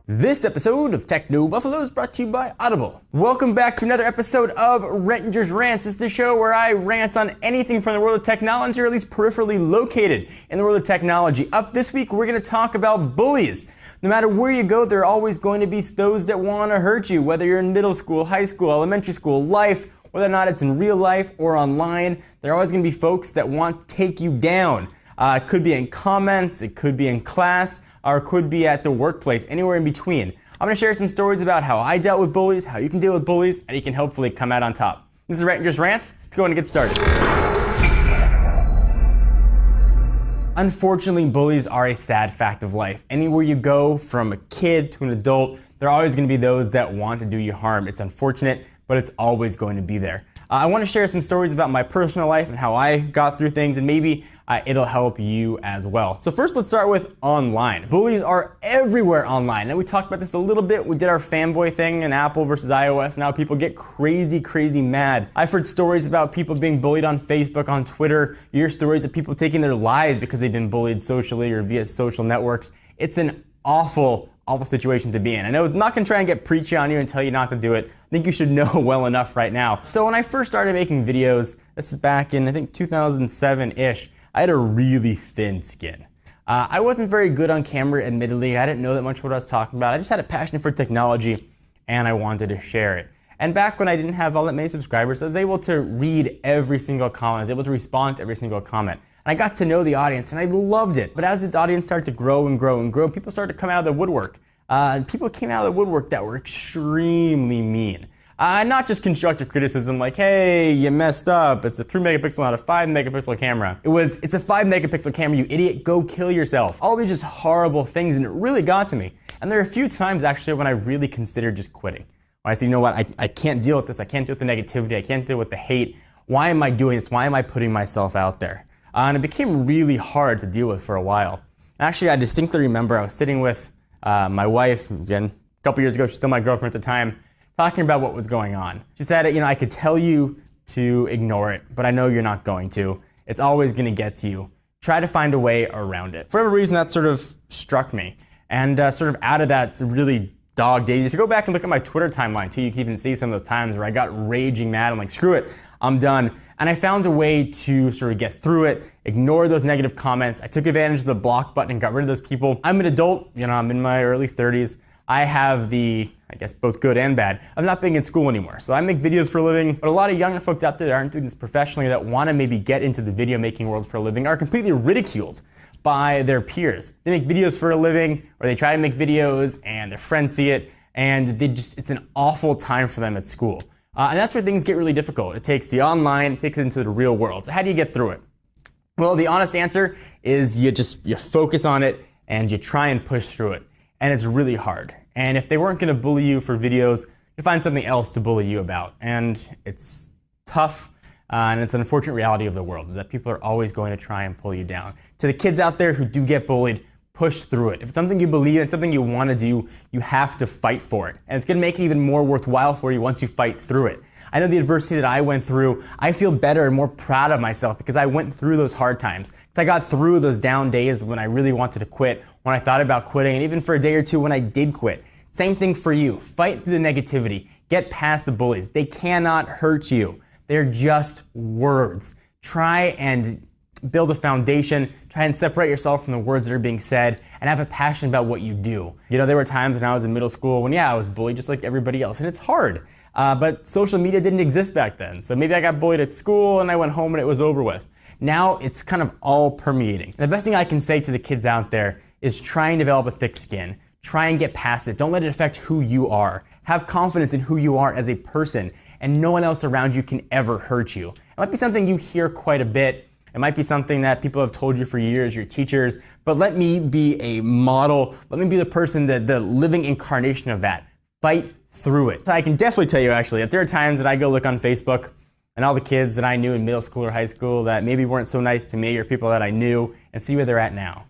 This episode of Techno Buffalo is brought to you by Audible. Welcome back to another episode of Rettinger's Rants. It's the show where I rant on anything from the world of technology, or at least peripherally located in the world of technology. Up this week, we're going to talk about bullies. No matter where you go, there are always going to be those that want to hurt you, whether you're in middle school, high school, elementary school, life, whether or not it's in real life or online. There are always going to be folks that want to take you down. It could be in comments, it could be in class, or it could be at the workplace, anywhere in between. I'm going to share some stories about how I dealt with bullies, how you can deal with bullies, and you can hopefully come out on top. This is Rettinger's Rants. Let's go and get started. Unfortunately, bullies are a sad fact of life. Anywhere you go, from a kid to an adult, there are always going to be those that want to do you harm. It's unfortunate, but it's always going to be there. I want to share some stories about my personal life and how I got through things, and maybe it'll help you as well. So first, let's start with online. Bullies are everywhere online. And we talked about this a little bit. We did our fanboy thing in Apple versus iOS. Now people get crazy mad. I've heard stories about people being bullied on Facebook, on Twitter. You hear stories of people taking their lives because they've been bullied socially or via social networks. It's an awful situation to be in. I know I'm not going to try and get preachy on you and tell you not to do it. I think you should know well enough right now. So when I first started making videos, this is back in I think 2007-ish, I had a really thin skin. I wasn't very good on camera, admittedly. I didn't know that much what I was talking about. I just had a passion for technology and I wanted to share it. And back when I didn't have all that many subscribers, I was able to read every single comment. I was able to respond to every single comment. And I got to know the audience and I loved it. But as its audience started to grow and grow and grow, people started to come out of the woodwork. And people came out of the woodwork that were extremely mean. Not just constructive criticism like, hey, you messed up. It's a 3 megapixel, not a 5 megapixel camera. It's a 5 megapixel camera, you idiot, go kill yourself. All these just horrible things, and it really got to me. And there are a few times actually when I really considered just quitting. When I said, you know what, I can't deal with this. I can't deal with the negativity. I can't deal with the hate. Why am I doing this? Why am I putting myself out there? And it became really hard to deal with for a while. Actually, I distinctly remember I was sitting with my wife, again, a couple years ago, she's still my girlfriend at the time, talking about what was going on. She said, I could tell you to ignore it, but I know you're not going to. It's always going to get to you. Try to find a way around it. For whatever reason, that sort of struck me. And sort of out of that really dog days, if you go back and look at my Twitter timeline too, you can even see some of those times where I got raging mad. I'm like, screw it, I'm done. And I found a way to sort of get through it, ignore those negative comments. I took advantage of the block button and got rid of those people. I'm an adult, I'm in my early 30s. I have the, I guess, both good and bad, of not being in school anymore. So I make videos for a living, but a lot of younger folks out there that aren't doing this professionally, that want to maybe get into the video making world for a living, are completely ridiculed by their peers. They make videos for a living, or they try to make videos and their friends see it, and it's an awful time for them at school. And that's where things get really difficult. It takes the online, it takes it into the real world. So how do you get through it? Well, the honest answer is you focus on it and you try and push through it. And it's really hard. And if they weren't going to bully you for videos, you find something else to bully you about. And it's tough, and it's an unfortunate reality of the world, is that people are always going to try and pull you down. To the kids out there who do get bullied, push through it. If it's something you believe in, something you want to do, you have to fight for it. And it's going to make it even more worthwhile for you once you fight through it. I know the adversity that I went through, I feel better and more proud of myself because I went through those hard times. Because I got through those down days when I really wanted to quit, when I thought about quitting, and even for a day or two when I did quit. Same thing for you. Fight through the negativity. Get past the bullies. They cannot hurt you. They're just words. Try and build a foundation. Try and separate yourself from the words that are being said and have a passion about what you do. There were times when I was in middle school when, I was bullied just like everybody else, and it's hard. But social media didn't exist back then. So maybe I got bullied at school and I went home and it was over with. Now it's kind of all permeating. The best thing I can say to the kids out there is try and develop a thick skin. Try and get past it. Don't let it affect who you are. Have confidence in who you are as a person, and no one else around you can ever hurt you. It might be something you hear quite a bit. It might be something that people have told you for years, your teachers, but let me be a model. Let me be the person, the living incarnation of that. Fight through it. I can definitely tell you actually that there are times that I go look on Facebook and all the kids that I knew in middle school or high school that maybe weren't so nice to me, or people that I knew, and see where they're at now.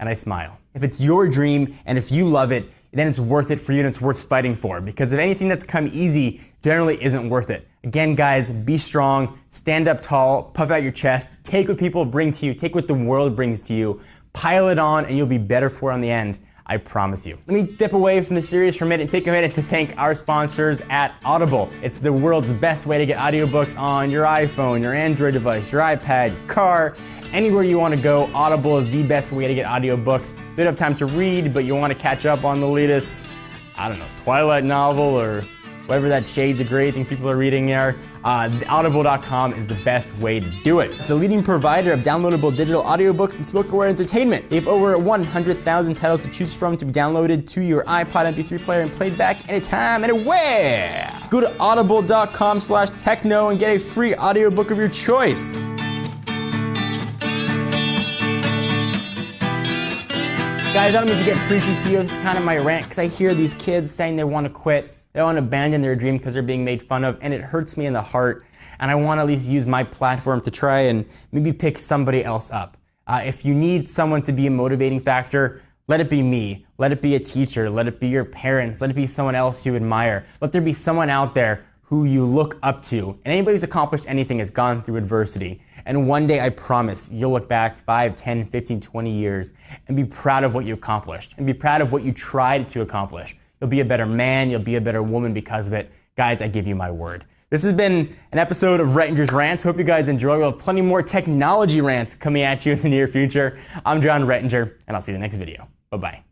And I smile. If it's your dream and if you love it, then it's worth it for you and it's worth fighting for. Because if anything that's come easy generally isn't worth it. Again, guys, be strong, stand up tall, puff out your chest, take what people bring to you, take what the world brings to you, Pile it on and you'll be better for it on the end. I promise you. Let me dip away from the series for a minute and take a minute to thank our sponsors at Audible. It's the world's best way to get audiobooks on your iPhone, your Android device, your iPad, your car, anywhere you want to go. Audible is the best way to get audiobooks. You don't have time to read, but you want to catch up on the latest, I don't know, Twilight novel or whatever that Shades of Grey thing people are reading there. Audible.com is the best way to do it. It's a leading provider of downloadable digital audiobooks and spoken-word entertainment. They have over 100,000 titles to choose from to be downloaded to your iPod MP3 player and played back anytime, anywhere. Go to audible.com/techno and get a free audiobook of your choice. Guys, I don't mean to get preachy to you. This is kind of my rant because I hear these kids saying they want to quit. They want to abandon their dream because they're being made fun of, and it hurts me in the heart. And I want to at least use my platform to try and maybe pick somebody else up. If you need someone to be a motivating factor, let it be me. Let it be a teacher. Let it be your parents. Let it be someone else you admire. Let there be someone out there who you look up to. And anybody who's accomplished anything has gone through adversity. And one day, I promise, you'll look back 5, 10, 15, 20 years and be proud of what you accomplished and be proud of what you tried to accomplish. You'll be a better man, you'll be a better woman because of it. Guys, I give you my word. This has been an episode of Rettinger's Rants. Hope you guys enjoy. We'll have plenty more technology rants coming at you in the near future. I'm John Rettinger, and I'll see you in the next video. Bye-bye.